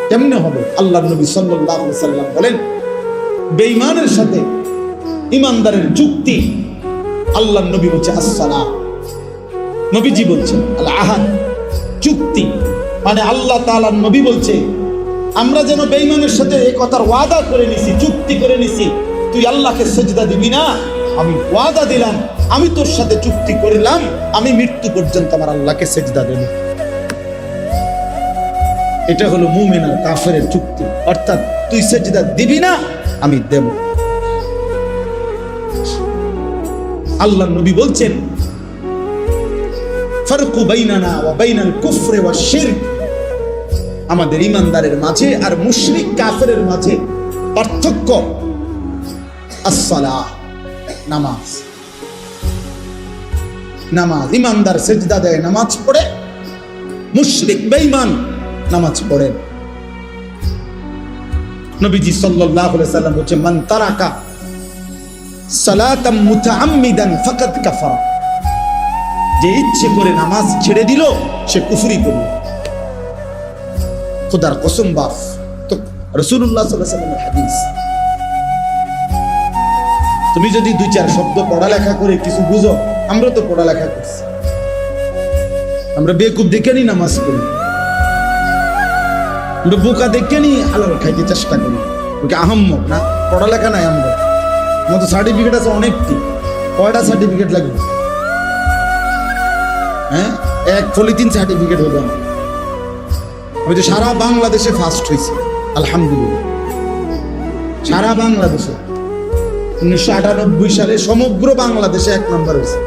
কেমনে হবে? আল্লাহর নবী সাল্লাল্লাহু আলাইহি সাল্লাম বলেন, বেঈমানের সাথে ইমানদারের যুক্তি, আল্লাহর নবী বলছে আসসালাহ। নবীজি বলছেন আল আহাদ, চুক্তি। মানে আল্লাহ তাআলার নবী বলছে আমরা যেন বেঈমানের সাথে এই কথার ওয়াদা করে নিছি, চুক্তি করে নিছি, তুই আল্লাহকে সিজদা দিবি না, আমি ওয়াদা দিলাম, আমি তোর সাথে চুক্তি করলাম, আমি মৃত্যু পর্যন্ত আমার আল্লাহকে সিজদা দেব। এটা হলো মুমিন আর কাফেরের চুক্তি, অর্থাৎ তুই সিজদা দিবি না, আমি দেব। আল্লাহর নবী বলছেন ফারকু বাইনানা ওয়া বাইনাল কুফরি ওয়াশ শিরক, আমাদের ইমানদারের মাঝে আর মুশরিক কাফেরের মাঝে পার্থক্য আসসালাহ, নামাজ। নামাজ, ইমানদার সিজদা দেয়, নামাজ পড়ে, মুশরিক বেঈমান নামাজ পড়েন। নবীজি সাল্লাল্লাহু আলাইহি সাল্লাম বলেছেন মান তারাকা সালাতাম মুতাআম্মিদান ফাকাদ কাফারা, যে ইচ্ছে করে নামাজ ছেড়ে দিল সে কুফরি করল। খোদার কসম বাপ, তো রাসূলুল্লাহ সাল্লাল্লাহু আলাইহি ওয়াসাল্লামের হাদিস। তুমি যদি দুই চার শব্দ পড়ালেখা করে কিছু বুঝো, আমরা তো পড়ালেখা করছি, আমরা বেকুব দেখে নি নামাজ পড়ি, আমরা বোকা দেখে নি হালাল খাইতে চেষ্টা করি, ওকে আহম্মক না, পড়ালেখা নাই। আমরা আমার তো সার্টিফিকেট আছে অনেকটি, কয়টা সার্টিফিকেট লাগবে? হ্যাঁ, এক পলিথিন সার্টিফিকেট হলো আমার। আমি তো সারা বাংলাদেশে ফার্স্ট হয়েছি আলহামদুলিল্লাহ, সারা বাংলাদেশে। 1998 সালে সমগ্র বাংলাদেশে 1 নম্বর হয়েছে।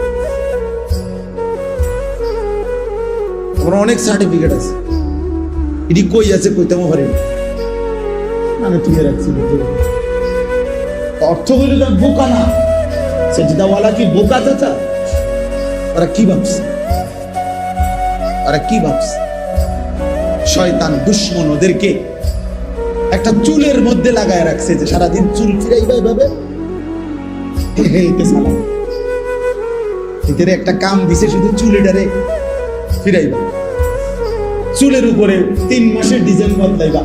আমার অনেক সার্টিফিকেট আছে, এটি কই আছে কইতেও পারি না, আমি তুলে রাখছি। অর্থ হইল না বোকা না, সেজদাওয়ালা কি বোকা চাচা? ওরা কি ভাবছে, ওরা কি ভাবছে? শয়তান দুশ্মন ওদেরকে একটা চুলের মধ্যে লাগায় রাখছে, যে সারাদিন চুল ফিরাইবা এভাবে ভিতরে একটা কাম দিছে, শুধু চুলেটারে ফিরাইবা, চুলের উপরে 3 মাসের ডিজাইন বদলাইবা,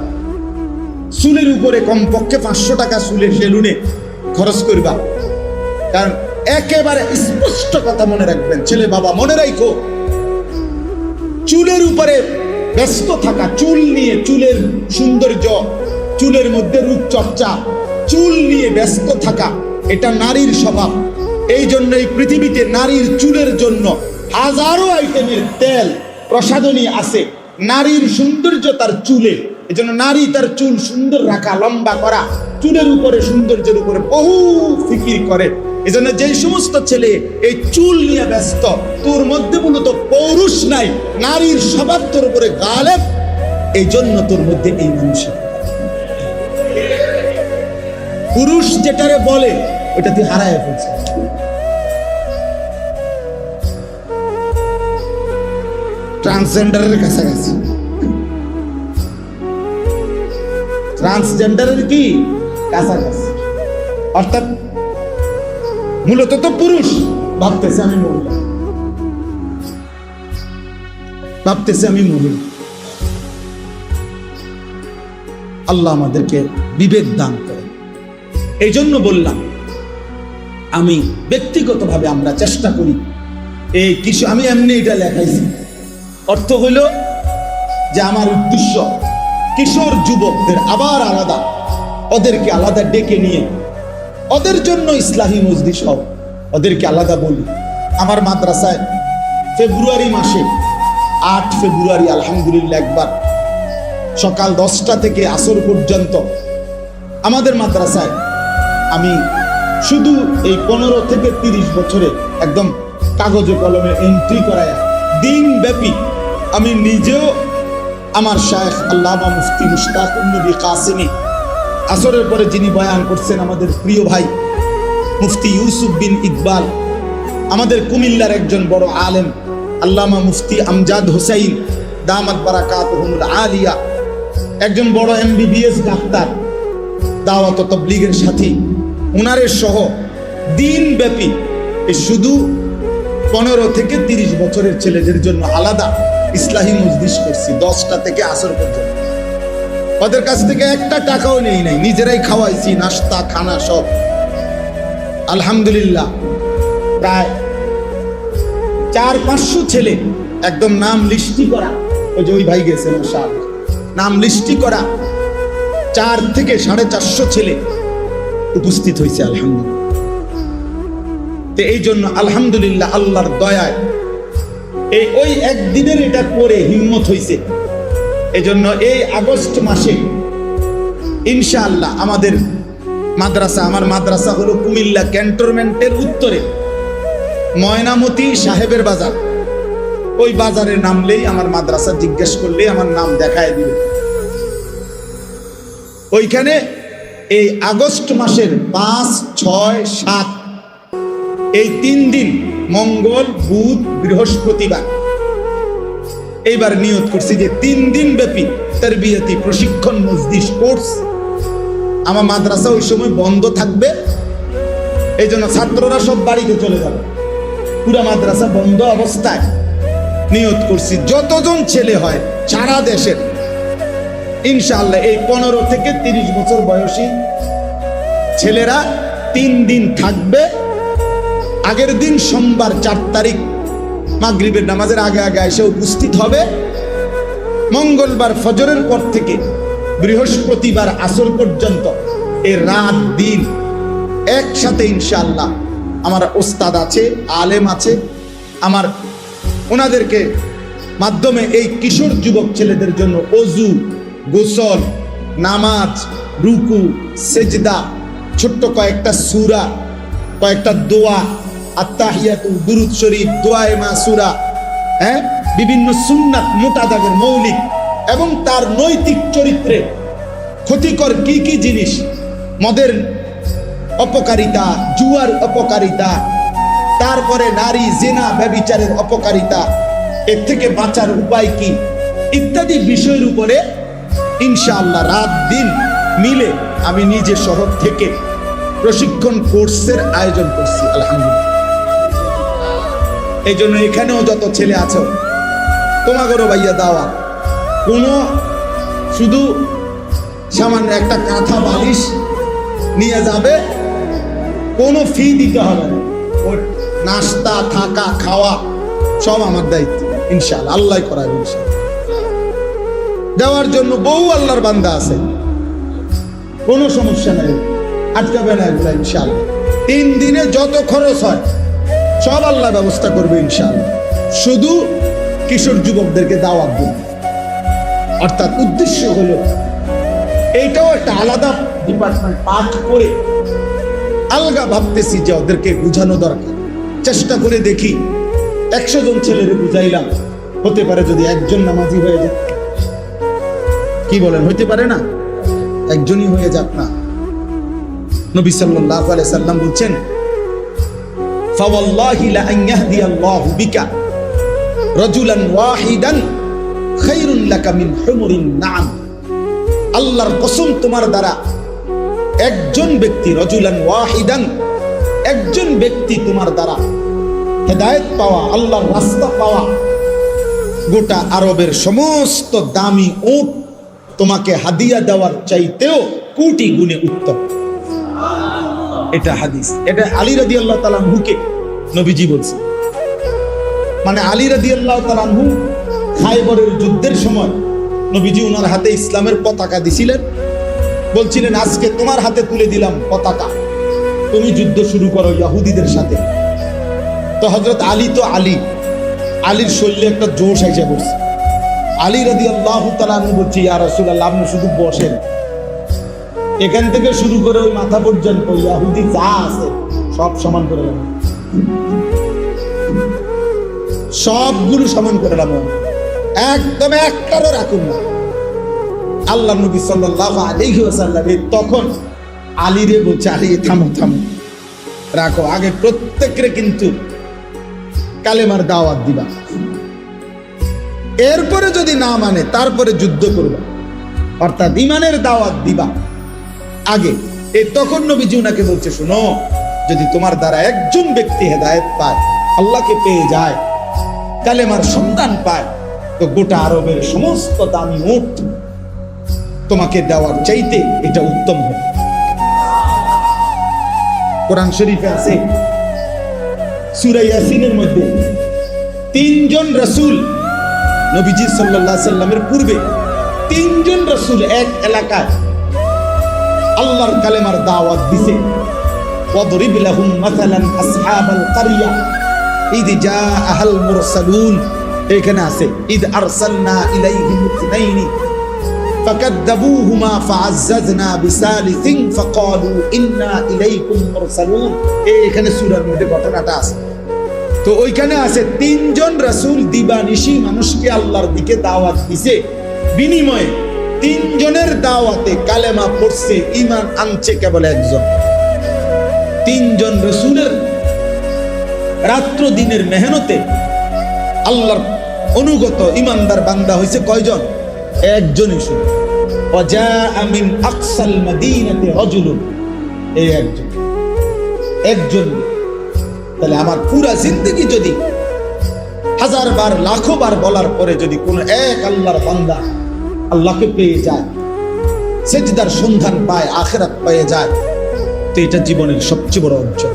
চুলের উপরে কমপক্ষে 500 টাকা চুলের সেলুনে খরচ করবা। কারণ একেবারে স্পষ্ট কথা মনে রাখবেন, ছেলে বাবা মনে রাখো, চুলের উপরে ব্যস্ত থাকা, চুল নিয়ে, চুলের সৌন্দর্য, চুলের মধ্যে রূপচর্চা, চুল নিয়ে ব্যস্ত থাকা, এটা নারীর স্বভাব। এই জন্য এই পৃথিবীতে নারীর চুলের জন্য হাজারো আইটেমের তেল প্রসাধনী আছে। নারীর সৌন্দর্য তার চুলে, এই জন্য নারী তার চুল সুন্দর রাখা, লম্বা করা, চুলের উপরে, সৌন্দর্যের উপরে বহু ফিকির করে। এই জন্য যে সমস্ত ছেলে এই চুল নিয়ে ব্যস্ত, তোর মধ্যে মূলত পৌরুষ নাই, নারীর স্বভাব তোর উপরে গালেব, এই জন্য তোর মধ্যে এই মানুষের পুরুষ যেটারে বলে ওটা তুই হারায় ফেলছে। ট্রান্সজেন্ডারের কাছাকাছি, ট্রান্সজেন্ডারের কি কাছাকাছি, অর্থাৎ মূলত তো পুরুষ ভাবতেছে আমি মহিলা, ভাবতেছে আমি মহিলা। আল্লাহ আমাদেরকে বিবেক দান করে। এই জন্য বললাম, আমি ব্যক্তিগতভাবে আমরা চেষ্টা করি এই কিছু, আমি এমনি এটা লেখাইছি, অর্থ হইল যে আমার উদ্দেশ্য কিশোর যুবকদের আবার আলাদা, ওদেরকে আলাদা ডেকে নিয়ে ওদের জন্য ইসলাহী মজলিস হোক, ওদেরকে আলাদা বলি। আমার মাদ্রাসায় ফেব্রুয়ারি মাসে 8 ফেব্রুয়ারি আলহামদুলিল্লাহ একবার সকাল 10টা থেকে আসর পর্যন্ত আমাদের মাদ্রাসায় আমি শুধু এই 15 থেকে 30 বছরে একদম কাগজে কলমে এন্ট্রি করায় দিনব্যাপী আমি নিজেও, আমার শায়েখ আল্লামা মুফতি মুশতাকুন নবী কাসেমি, আসরের পরে যিনি বয়ান করছেন আমাদের প্রিয় ভাই মুফতি ইউসুফ বিন ইকবাল, আমাদের কুমিল্লার একজন বড় আলেম আল্লামা মুফতি আমজাদ হোসাইন দামাত বারাকাতুহুল আলিয়া, একজন বড় MBBS ডাক্তার, দাওয়াত ও তাবলীগের সাথী, উনারের সহ দিনব্যাপী শুধু 15 থেকে 30 বছরের ছেলেদের জন্য আলাদা ইসলাহী মজলিস করছি 10টা থেকে আসর পর্যন্ত। ওদের কাছ থেকে একটা টাকাও নেই নাই, নিজেরাই খাওয়াইছি, নাস্তা খানা সব। আলহামদুলিল্লাহ প্রায় 400-500 ছেলে, একদম নাম লিস্টি করা। ওই যে ওই ভাই গেছে মাশাআল্লাহ, নাম লিস্টি করা 4 থেকে 450 ছেলে উপস্থিত হয়েছে। আলহামদুলিল্লাহ। তো এই জন্য আলহামদুলিল্লাহ আল্লাহর দয়ায় ওই একদিনের এটা করে হিম্মত হয়েছে। এই জন্য এই আগস্ট মাসে ইনশাআল্লাহ আমাদের মাদ্রাসা, আমার মাদ্রাসা হলো কুমিল্লা ক্যান্টনমেন্টের উত্তরে ময়নামতি সাহেবের বাজার। ওই বাজারে নামলেই আমার মাদ্রাসা জিজ্ঞেস করলে আমার নাম দেখায় দিবে। ওইখানে এই আগস্ট মাসের 5, 6, 7 এই 3 দিন, মঙ্গল, বুধ, বৃহস্পতিবার, এইবার নিয়ত করছি যে 3 দিন ব্যাপী তারবিয়াতি প্রশিক্ষণ মজলিস কোর্স। আমার মাদ্রাসা ওই সময় বন্ধ থাকবে, এই জন্য ছাত্ররা সব বাড়িতে চলে যাবে, পুরা মাদ্রাসা বন্ধ অবস্থায় নিয়ত করছি যতজন ছেলে হয় সারা দেশের ইনশাআল্লাহ এই 15 থেকে 30 বছর বয়সী ছেলেরা 3 দিন থাকবে। আগের দিন সোমবার 4 তারিখ মাগরিবের নামাজের আগে আগে এসে উপস্থিত হবে। মঙ্গলবার ফজরের পর থেকে বৃহস্পতিবার আসর পর্যন্ত এই রাত দিন একসাথে ইনশাআল্লাহ আমার ওস্তাদ আছে, আলেম আছে, আমার ওনাদেরকে মাধ্যমে এই কিশোর যুবক ছেলেদের জন্য ওযু, গোসল, নামাজ, রুকু, সেজদা, ছোট্ট কয়েকটা সূরা, কয়েকটা দোয়া, আত্তাহিয়াতু, দুরূদ শরীফ, দোয়ায়ে মাসুরা, বিভিন্ন সুন্নাত, মোটা দাগের মৌলিক এবং তার নৈতিক চরিত্রে ক্ষতিকর কি কি জিনিস, মদের অপকারিতা, জুয়ার অপকারিতা, তারপরে নারী জিনা ব্যভিচারের অপকারিতা, এর থেকে বাঁচার উপায় কি ইত্যাদি বিষয়ের উপরে ইনশাআল্লাহ রাত দিন মিলে আমি নিজে শহর থেকে প্রশিক্ষণ কোর্সের আয়োজন করছি। আলহামদুলিল্লাহ। এই জন্য এখানেও যত ছেলে আছো তোমাদেরও ভাইয়া দাওয়া, কোনো শুধু সামান্য একটা কাঁথা বালিশ নিয়ে যাবে, কোনো ফি দিতে হবে না, ওর নাস্তা, থাকা, খাওয়া সব আমার দায়িত্ব ইনশাআল্লাহ, আল্লাহ করায় ইনশাআল্লাহ। দেওয়ার জন্য বহু আল্লাহর বান্দা আছে, কোনো সমস্যা নাই, আটকাবে না এগুলো ইনশাআল্লাহ। 3 দিনে যত খরচ হয় সব আল্লাহ ব্যবস্থা করবে ইনশাআল্লাহ। শুধু কিশোর যুবকদেরকে দাওয়াত দিন, অর্থাৎ উদ্দেশ্য হলো এইটাও একটা আলাদা ডিপার্টমেন্ট পাঠ করে আলগা ভাবতেছি যে ওদেরকে বুঝানো দরকার। চেষ্টা করে দেখি 100 জন ছেলেরে বুঝাইলাম, হতে পারে যদি একজন নামাজি হয়ে যায়, কি বলেন, হইতে পারে না? একজনই হয়ে যাক না। নবী সাল্লাল্লাহু আলাইহি সাল্লাম বলছেন, ফাওয়াল্লাহি লা আন ইয়াহদিয়াল্লাহু বিকা রাজুলান ওয়াহিদান খায়রুন লাকা মিন হুমুরিন নাম। আল্লাহর কসম, তোমার দ্বারা একজন ব্যক্তি, রাজুলান ওয়াহিদান, একজন ব্যক্তি তোমার দ্বারা হেদায়েত পাওয়া, আল্লাহর রাস্তা পাওয়া, গোটা আরবের সমস্ত দামি উট তোমাকে হাদিয়া দেওয়ার চাইতেও কোটি গুণে উত্তম। এটা হাদিস, এটা আলী রাদিয়াল্লাহু তাআলা আনহুকে নবীজি বলছেন। মানে আলী রাদিয়াল্লাহু তাআলা আনহু খায়বরের যুদ্ধের সময় নবীজি ওনার হাতে ইসলামের পতাকা দিছিলেন, বলছিলেন আজকে তোমার হাতে তুলে দিলাম পতাকা, তুমি যুদ্ধ শুরু করো ইহুদিদের সাথে। তো হযরত আলী তো আলীর শরীরে একটা জোশ এসে পড়ছে। আলী রাদিয়াল্লাহু তাআলা আনহু বলছে, ইয়া রাসূলুল্লাহ, আপনি শুধু বসেন, এখান থেকে শুরু করে ওই মাথা পর্যন্ত ইহুদি যা আছে সব সমান করে দেন, সবগুলো সমান করে দেন, একদম একটারও রাখুন না। আল্লাহ নবী সাল্লাল্লাহু আলাইহি ওয়াসাল্লাম তখন আলীরে বলছে, আলী থামো থামো, রাখো, আগে প্রত্যেকরে কিন্তু কালেমার দাওয়াত দিবা, এরপরে যদি না মানে তারপরে যুদ্ধ করবা, অর্থাৎ ঈমানের দাওয়াত দিবা আগে। তখন নবীজি ওনাকে বলছে, শোনো, যদি তোমার দ্বারা একজন ব্যক্তি হেদায়েত পায়, আল্লাহকে পেয়ে যায়, কালেমার সন্ধান পায়, তো গোটা আরবের সমস্ত দামি উট তোমাকে দেওয়ার চাইতে এটা উত্তম হবে। কোরআন শরীফে আছে সূরা ইয়াসিনের মধ্যে তিনজন রাসূল নবীজি সাল্লাল্লাহু আলাইহি সাল্লামের পূর্বে তিনজন রাসূল এক এলাকায় আল্লাহর কালেমার দাওয়াত দিছে। ওয়াদরিব লাহুম মাসালান আসহাবাল কারিয়া ইদ জাআহাল মুরসালুন, এখানে আছে ইদ আরসালনা ইলাইহিম ইসনাইনি ফাকাদ্দাবুহুমা ফাআজ্জাজনা বিসালিসিন ফাকালু ইন্না ইলাইকুম মুরসালুন। এখানে সূরার মধ্যে ঘটনাটা আছে। তো ওইখানে আছে তিনজন রাসূল দিবানিশি মানুষকে আল্লাহর দিকে দাওয়াত দিছে, বিনিময়ে তিনজনের দাওয়াতে কালেমা পড়ছে, ঈমান আনছে কেবল একজন। তিনজন রাসূলের রাত্র দিনের মেহনতে আল্লাহর অনুগত ইমানদার বান্দা হইছে কয়জন? একজনই শুধু। ওয়াজাআ মিন আকসাল মাদিনাতি রাজুলুন, এই একজন। তাহলে আমার পুরা জিন্দগি যদি হাজার বার লাখো বার বলার পরে যদি কোন এক আল্লাহর বান্দা আল্লাহকে পেয়ে যায়, সেজদার সন্ধান পায়, আখিরাত পেয়ে যায়, তো এটা জীবনের সবচেয়ে বড় অর্জন।